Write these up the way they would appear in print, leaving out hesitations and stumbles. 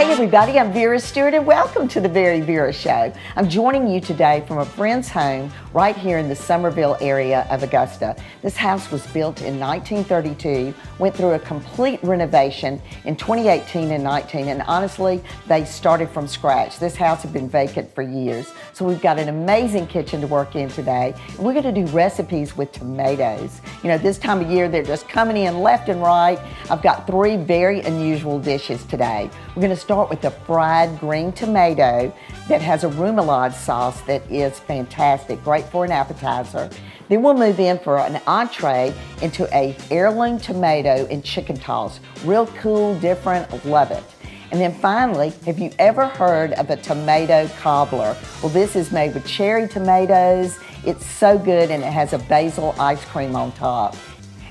Hey everybody, I'm Vera Stewart and welcome to the VeryVera Show. I'm joining you today from a friend's home right here in the Somerville area of Augusta. This house was built in 1932, went through a complete renovation in 2018 and 19, and honestly, they started from scratch. This house had been vacant for years. So we've got an amazing kitchen to work in today. And we're gonna do recipes with tomatoes. You know, this time of year, they're just coming in left and right. I've got three very unusual dishes today. We're gonna start with the fried green tomato that has a remoulade sauce that is fantastic, great for an appetizer. Then we'll move in for an entree into a heirloom tomato and chicken toss. Real cool, different, love it. And then finally, have you ever heard of a tomato cobbler? Well, this is made with cherry tomatoes. It's so good, and it has a basil ice cream on top.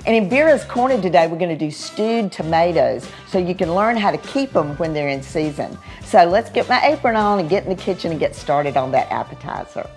And in Vera's Corner today, we're gonna do stewed tomatoes so you can learn how to keep them when they're in season. So let's get my apron on and get in the kitchen and get started on that appetizer.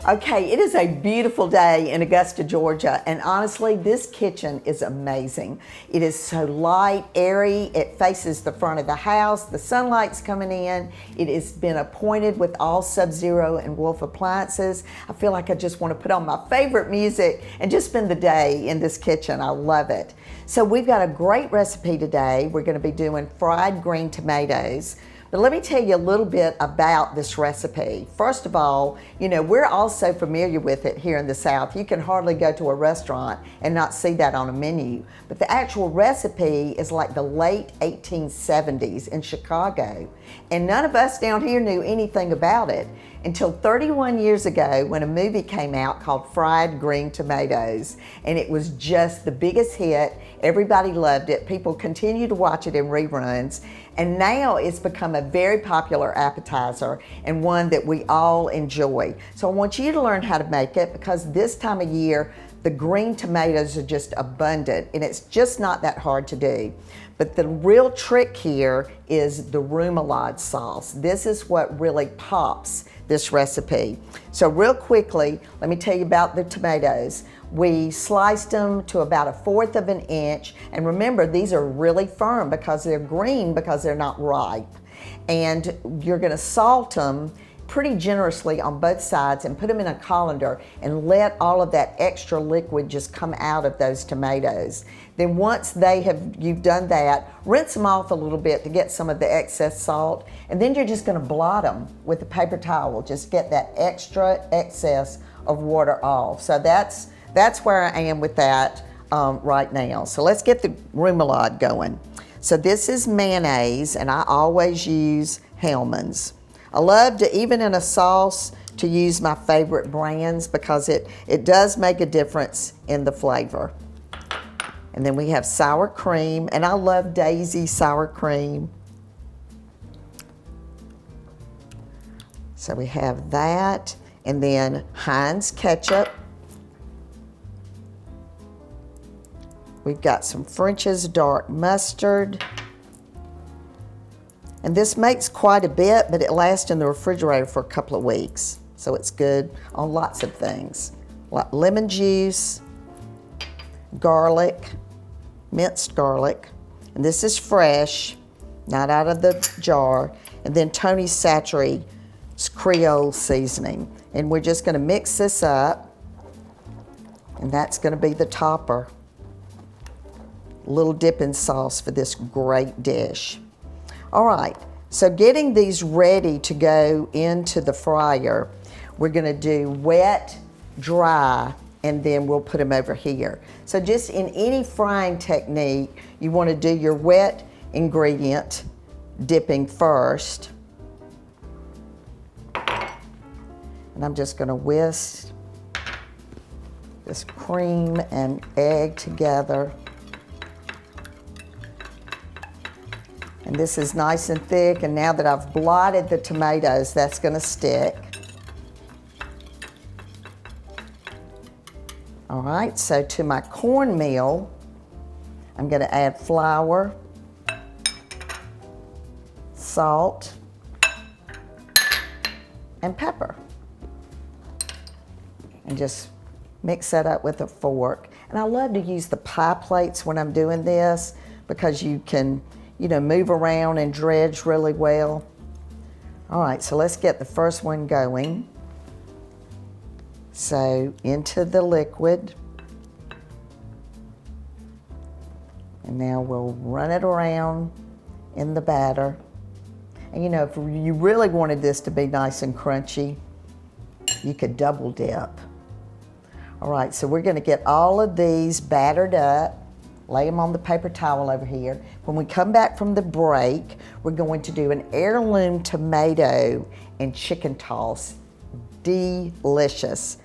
Okay, it is a beautiful day in Augusta, Georgia, and honestly, this kitchen is amazing. It is so light, airy, it faces the front of the house, the sunlight's coming in, it has been appointed with all Sub-Zero and Wolf appliances. I feel like I just want to put on my favorite music and just spend the day in this kitchen. I love it. So we've got a great recipe today. We're going to be doing fried green tomatoes. But let me tell you a little bit about this recipe. First of all, you know, we're all so familiar with it here in the South. You can hardly go to a restaurant and not see that on a menu. But the actual recipe is like the late 1870s in Chicago. And none of us down here knew anything about it until 31 years ago when a movie came out called Fried Green Tomatoes. And it was just the biggest hit. Everybody loved it. People continue to watch it in reruns. And now it's become a very popular appetizer and one that we all enjoy. So I want you to learn how to make it because this time of year, the green tomatoes are just abundant and it's just not that hard to do. But the real trick here is the remoulade sauce. This is what really pops this recipe. So real quickly, let me tell you about the tomatoes. We sliced them to about 1/4 of an inch. And remember, these are really firm because they're green because they're not ripe. And you're gonna salt them pretty generously on both sides and put them in a colander and let all of that extra liquid just come out of those tomatoes. Then once you've done that, rinse them off a little bit to get some of the excess salt, and then you're just gonna blot them with a paper towel. Just get that extra excess of water off. So that's where I am with that right now. So let's get the remoulade going. So this is mayonnaise, and I always use Hellmann's. I love to, even in a sauce, to use my favorite brands because it does make a difference in the flavor. And then we have sour cream, and I love Daisy sour cream. So we have that, and then Heinz ketchup. We've got some French's dark mustard. And this makes quite a bit, but it lasts in the refrigerator for a couple of weeks. So it's good on lots of things. Like lemon juice, garlic, minced garlic. And this is fresh, not out of the jar. And then Tony Chachere's Creole seasoning. And we're just gonna mix this up. And that's gonna be the topper. Little dipping sauce for this great dish. All right, so getting these ready to go into the fryer, we're gonna do wet, dry, and then we'll put them over here. So just in any frying technique, you wanna do your wet ingredient dipping first. And I'm just gonna whisk this cream and egg together. And this is nice and thick, and now that I've blotted the tomatoes, that's gonna stick. All right, so to my cornmeal, I'm gonna add flour, salt, and pepper. And just mix that up with a fork. And I love to use the pie plates when I'm doing this because you can, move around and dredge really well. All right, so let's get the first one going. So into the liquid. And now we'll run it around in the batter. And if you really wanted this to be nice and crunchy, you could double dip. All right, so we're gonna get all of these battered up, lay them on the paper towel over here. When we come back from the break, we're going to do an heirloom tomato and chicken toss. Delicious.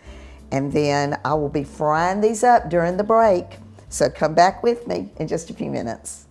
And then I will be frying these up during the break. So come back with me in just a few minutes.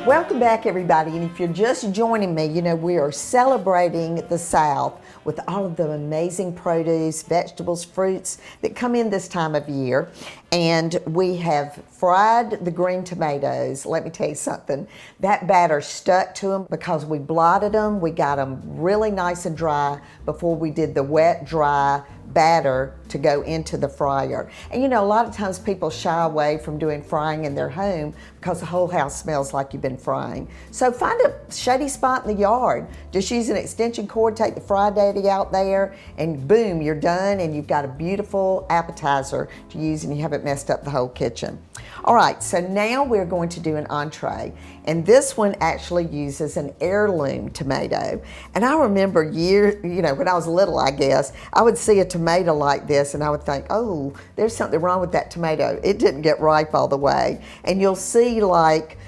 Welcome back, everybody, and if you're just joining me, we are celebrating the South with all of the amazing produce, vegetables, fruits that come in this time of year. And we have fried the green tomatoes. Let me tell you something, that batter stuck to them because we blotted them. We got them really nice and dry before we did the wet, dry batter to go into the fryer. And a lot of times people shy away from doing frying in their home because the whole house smells like you've been frying. So find a shady spot in the yard. Just use an extension cord, take the Fry Daddy out there, and boom, you're done, and you've got a beautiful appetizer to use, and you haven't messed up the whole kitchen. All right, so now we're going to do an entree, and this one actually uses an heirloom tomato. And I remember when I was little, I guess, I would see a tomato like this and I would think, oh, there's something wrong with that tomato. It didn't get ripe all the way. And you'll see like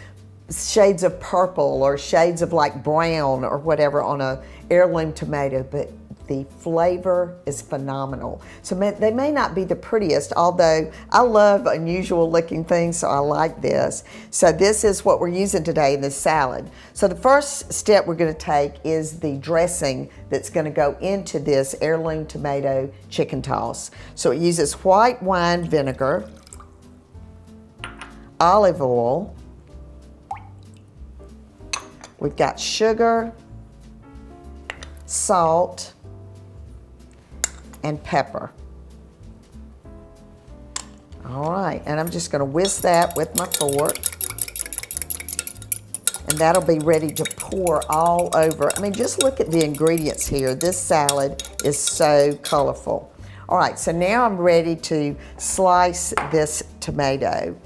shades of purple or shades of like brown or whatever on a heirloom tomato, but the flavor is phenomenal. So they may not be the prettiest, although I love unusual looking things, so I like this. So this is what we're using today in this salad. So the first step we're gonna take is the dressing that's gonna go into this heirloom tomato chicken toss. So it uses white wine vinegar, olive oil, we've got sugar, salt, and pepper. All right, and I'm just gonna whisk that with my fork. And that'll be ready to pour all over. I mean, just look at the ingredients here. This salad is so colorful. All right, so now I'm ready to slice this tomato.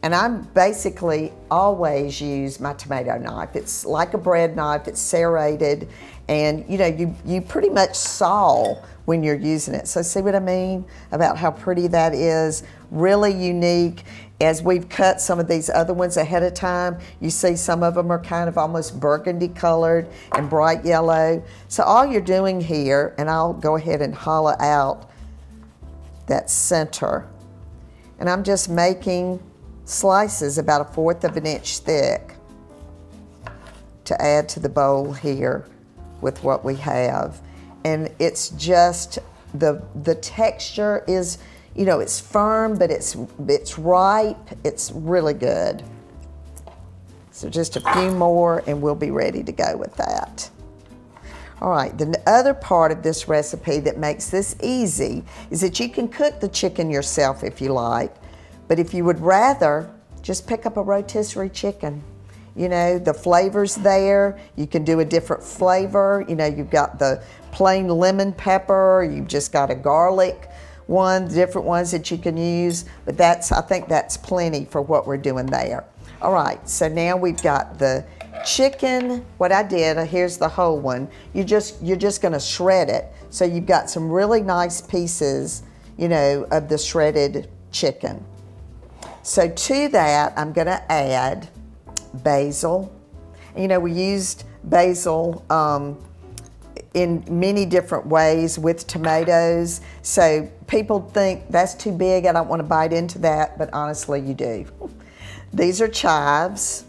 And I basically always use my tomato knife. It's like a bread knife, it's serrated, and you pretty much saw when you're using it. So see what I mean about how pretty that is? Really unique. As we've cut some of these other ones ahead of time, you see some of them are kind of almost burgundy colored and bright yellow. So all you're doing here, and I'll go ahead and hollow out that center, and I'm just making slices about 1/4 of an inch thick to add to the bowl here with what we have. And it's just, the texture is, it's firm, but it's ripe. It's really good. So just a few more and we'll be ready to go with that. All right, the other part of this recipe that makes this easy is that you can cook the chicken yourself if you like. But if you would rather, just pick up a rotisserie chicken. The flavor's there. You can do a different flavor. You've got the plain lemon pepper. You've just got a garlic one, different ones that you can use. But I think that's plenty for what we're doing there. All right, so now we've got the chicken. What I did, here's the whole one. You're just gonna shred it. So you've got some really nice pieces, of the shredded chicken. So to that, I'm gonna add basil. We used basil in many different ways with tomatoes. So people think that's too big, I don't want to bite into that, but honestly you do. These are chives.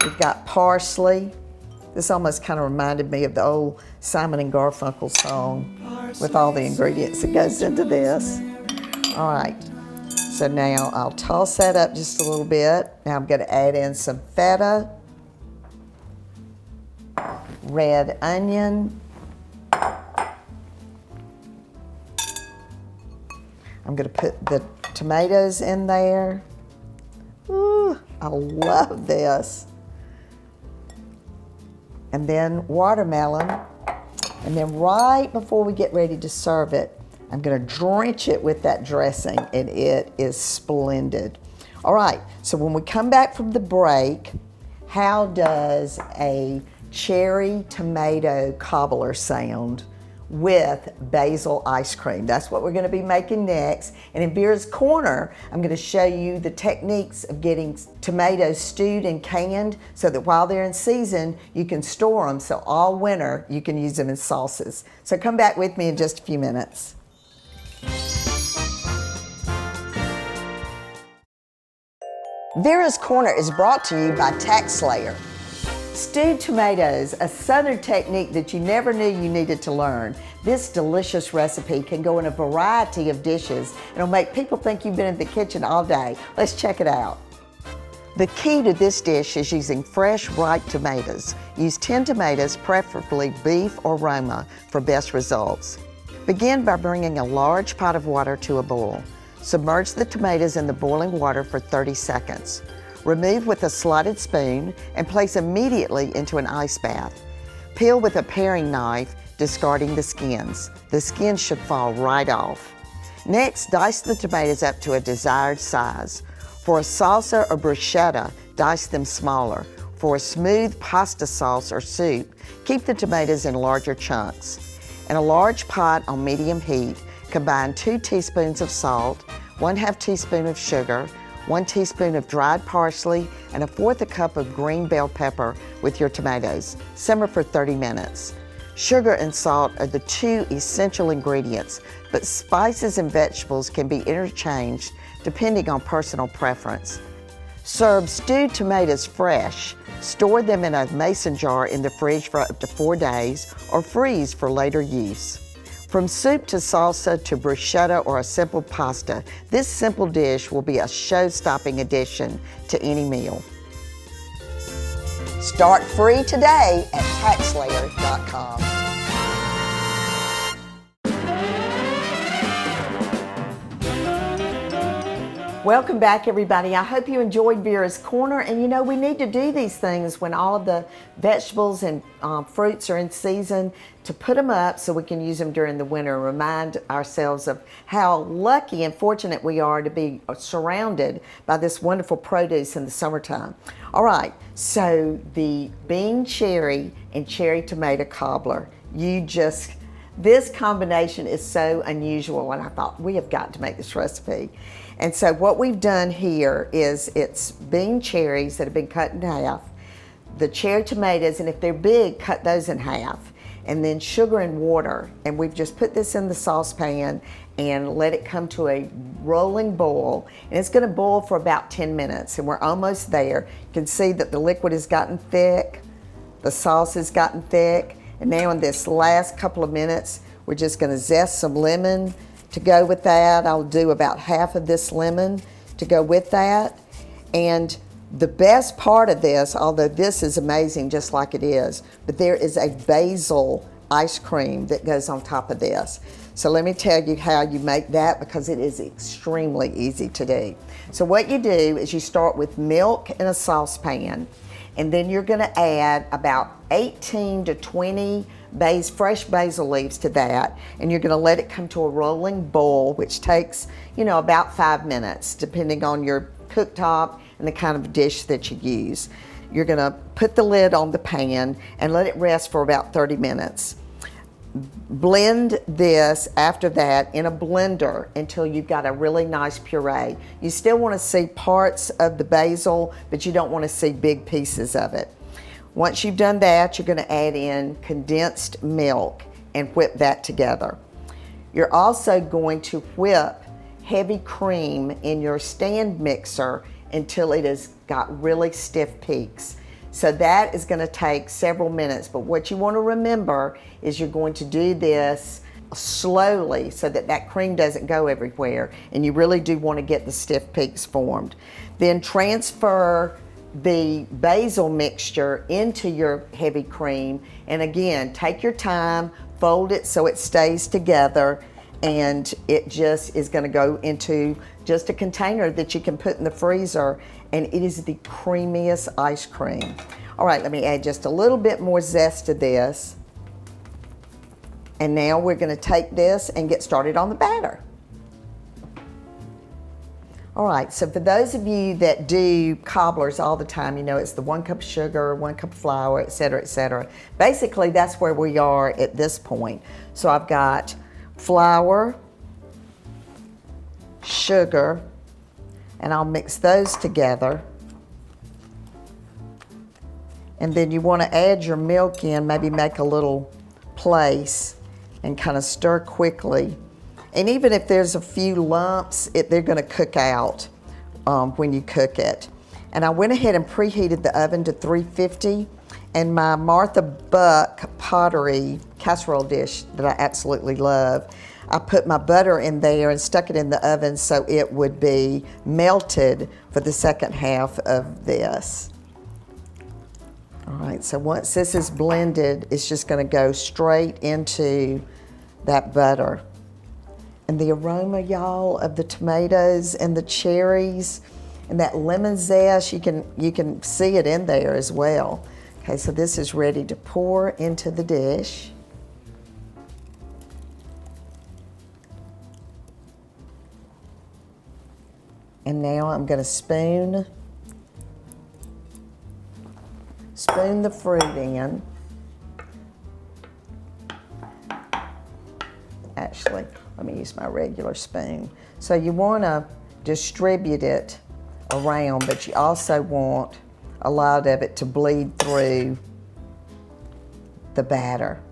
We've got parsley. This almost kind of reminded me of the old Simon and Garfunkel song with all the ingredients that goes into this. All right, so now I'll toss that up just a little bit. Now I'm gonna add in some feta. red onion. I'm gonna put the tomatoes in there. Ooh, I love this. And then watermelon. And then right before we get ready to serve it, I'm gonna drench it with that dressing, and it is splendid. All right, so when we come back from the break, how does a cherry tomato cobbler sound with basil ice cream? That's what we're gonna be making next. And in Vera's Corner, I'm gonna show you the techniques of getting tomatoes stewed and canned so that while they're in season, you can store them so all winter you can use them in sauces. So come back with me in just a few minutes. Vera's Corner is brought to you by TaxSlayer. Stewed tomatoes, a southern technique that you never knew you needed to learn. This delicious recipe can go in a variety of dishes. It'll make people think you've been in the kitchen all day. Let's check it out. The key to this dish is using fresh, ripe tomatoes. Use 10 tomatoes, preferably beef or Roma, for best results. Begin by bringing a large pot of water to a boil. Submerge the tomatoes in the boiling water for 30 seconds. Remove with a slotted spoon and place immediately into an ice bath. Peel with a paring knife, discarding the skins. The skins should fall right off. Next, dice the tomatoes up to a desired size. For a salsa or bruschetta, dice them smaller. For a smooth pasta sauce or soup, keep the tomatoes in larger chunks. In a large pot on medium heat, combine 2 teaspoons of salt, 1/2 teaspoon of sugar, 1 teaspoon of dried parsley, and 1/4 cup of green bell pepper with your tomatoes. Simmer for 30 minutes. Sugar and salt are the 2 essential ingredients, but spices and vegetables can be interchanged depending on personal preference. Serve stewed tomatoes fresh. Store them in a mason jar in the fridge for up to 4 days or freeze for later use. From soup to salsa to bruschetta or a simple pasta, this simple dish will be a show-stopping addition to any meal. Start free today at TaxSlayer.com. Welcome back, everybody. I hope you enjoyed Vera's Corner. And you know, we need to do these things when all of the vegetables and fruits are in season, to put them up so we can use them during the winter and remind ourselves of how lucky and fortunate we are to be surrounded by this wonderful produce in the summertime. All right, so the bean cherry and cherry tomato cobbler, this combination is so unusual, and I thought we have got to make this recipe. And so what we've done here is it's bean cherries that have been cut in half, the cherry tomatoes, and if they're big, cut those in half, and then sugar and water. And we've just put this in the saucepan and let it come to a rolling boil. And it's gonna boil for about 10 minutes, and we're almost there. You can see that the liquid has gotten thick, the sauce has gotten thick, and now in this last couple of minutes, we're just gonna zest some lemon to go with that. I'll do about half of this lemon to go with that. And the best part of this, although this is amazing just like it is, but there is a basil ice cream that goes on top of this. So let me tell you how you make that, because it is extremely easy to do. So what you do is you start with milk in a saucepan, and then you're gonna add about 18 to 20 fresh basil leaves to that, and you're gonna let it come to a rolling boil, which takes, you know, about 5 minutes, depending on your cooktop and the kind of dish that you use. You're gonna put the lid on the pan and let it rest for about 30 minutes. Blend this after that in a blender until you've got a really nice puree. You still wanna see parts of the basil, but you don't wanna see big pieces of it. Once you've done that, you're gonna add in condensed milk and whip that together. You're also going to whip heavy cream in your stand mixer until it has got really stiff peaks. So that is gonna take several minutes, but what you wanna remember is you're going to do this slowly so that that cream doesn't go everywhere, and you really do wanna get the stiff peaks formed. Then transfer the basil mixture into your heavy cream. And again, take your time, fold it so it stays together, and it just is going to go into just a container that you can put in the freezer, and it is the creamiest ice cream. All right, let me add just a little bit more zest to this. And now we're going to take this and get started on the batter. All right, so for those of you that do cobblers all the time, you know it's the 1 cup of sugar, 1 cup of flour, et cetera, et cetera. Basically, that's where we are at this point. So I've got flour, sugar, and I'll mix those together. And then you want to add your milk in, maybe make a little place and kind of stir quickly. And even if there's a few lumps, they're going to cook out when you cook it. And I went ahead and preheated the oven to 350, and my Martha Buck pottery casserole dish that I absolutely love, I put my butter in there and stuck it in the oven so it would be melted for the second half of this. All right, so once this is blended, it's just going to go straight into that butter. And the aroma, y'all, of the tomatoes and the cherries and that lemon zest, you can see it in there as well. Okay, so this is ready to pour into the dish. And now I'm going to spoon the fruit in. Actually, let me use my regular spoon. So you want to distribute it around, but you also want a lot of it to bleed through the batter.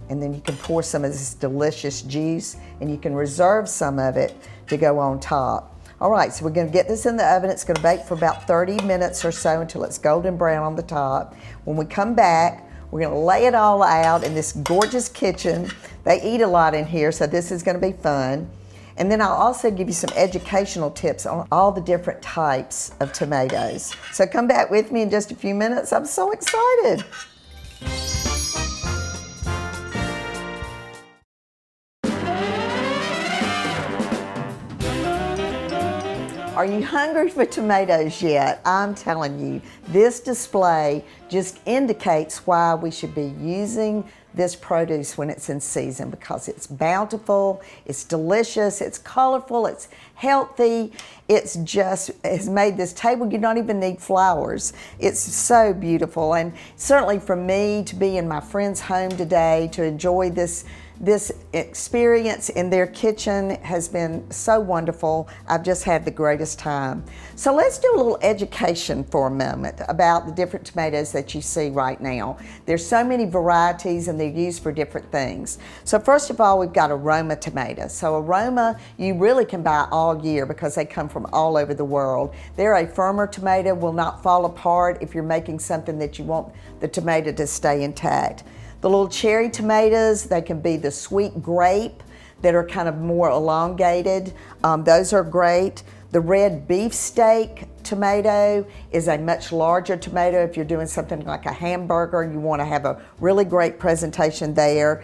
And then you can pour some of this delicious juice, and you can reserve some of it to go on top. All right, so we're going to get this in the oven. It's going to bake for about 30 minutes or so until it's golden brown on the top. When we come back, we're going to lay it all out in this gorgeous kitchen. They eat a lot in here, so this is going to be fun. And then I'll also give you some educational tips on all the different types of tomatoes. So come back with me in just a few minutes. I'm so excited. Are you hungry for tomatoes yet? I'm telling you, this display just indicates why we should be using this produce when it's in season, because it's bountiful, it's delicious, it's colorful, it's healthy. It's just has made this table, you don't even need flowers. It's so beautiful. And certainly for me to be in my friend's home today, to enjoy this experience in their kitchen has been so wonderful. I've just had the greatest time. So let's do a little education for a moment about the different tomatoes that you see right now. There's so many varieties and they're used for different things. So first of all, we've got aroma tomatoes. So aroma, you really can buy all year because they come from all over the world. They're a firmer tomato, will not fall apart if you're making something that you want the tomato to stay intact. The little cherry tomatoes, they can be the sweet grape that are kind of more elongated. Those are great. The red beefsteak tomato is a much larger tomato if you're doing something like a hamburger and you want to have a really great presentation there.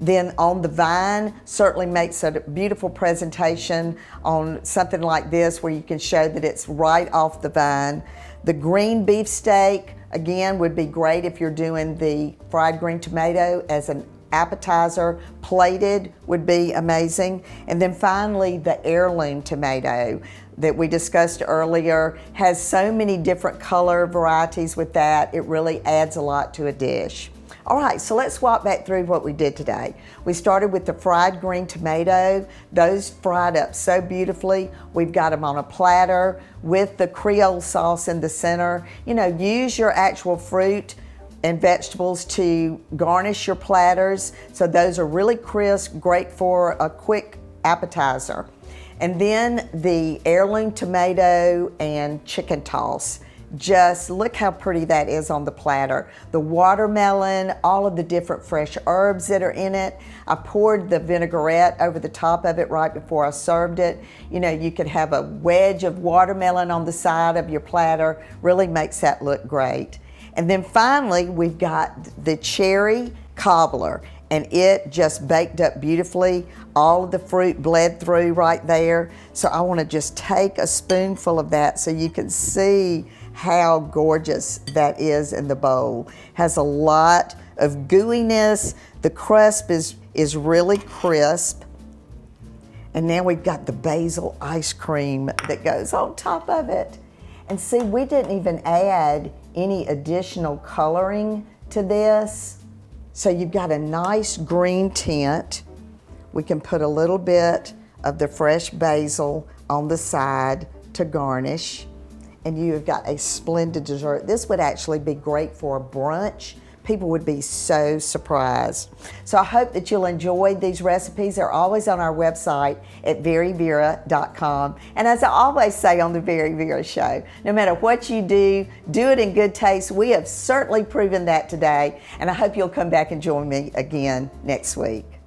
Then on the vine certainly makes a beautiful presentation on something like this where you can show that it's right off the vine. The green beefsteak, again, would be great if you're doing the fried green tomato as an appetizer. Plated would be amazing. And then finally, the heirloom tomato that we discussed earlier has so many different color varieties with that. It really adds a lot to a dish. All right, so let's walk back through what we did today. We started with the fried green tomato. Those fried up so beautifully. We've got them on a platter with the Creole sauce in the center. You know, use your actual fruit and vegetables to garnish your platters. So those are really crisp, great for a quick appetizer. And then the heirloom tomato and chicken toss Just look how pretty that is on the platter. The watermelon, all of the different fresh herbs that are in it. I poured the vinaigrette over the top of it right before I served it. You know, you could have a wedge of watermelon on the side of your platter. Really makes that look great. And then finally, we've got the cherry cobbler, and it just baked up beautifully. All of the fruit bled through right there. So I want to just take a spoonful of that so you can see how gorgeous that is in the bowl. Has a lot of gooiness. The crust is really crisp. And now we've got the basil ice cream that goes on top of it. And see, we didn't even add any additional coloring to this. So you've got a nice green tint. We can put a little bit of the fresh basil on the side to garnish. And you have got a splendid dessert. This would actually be great for a brunch. People would be so surprised. So I hope that you'll enjoy these recipes. They're always on our website at VeryVera.com. And as I always say on the Very Vera Show, no matter what you do it in good taste. We have certainly proven that today. And I hope you'll come back and join me again next week.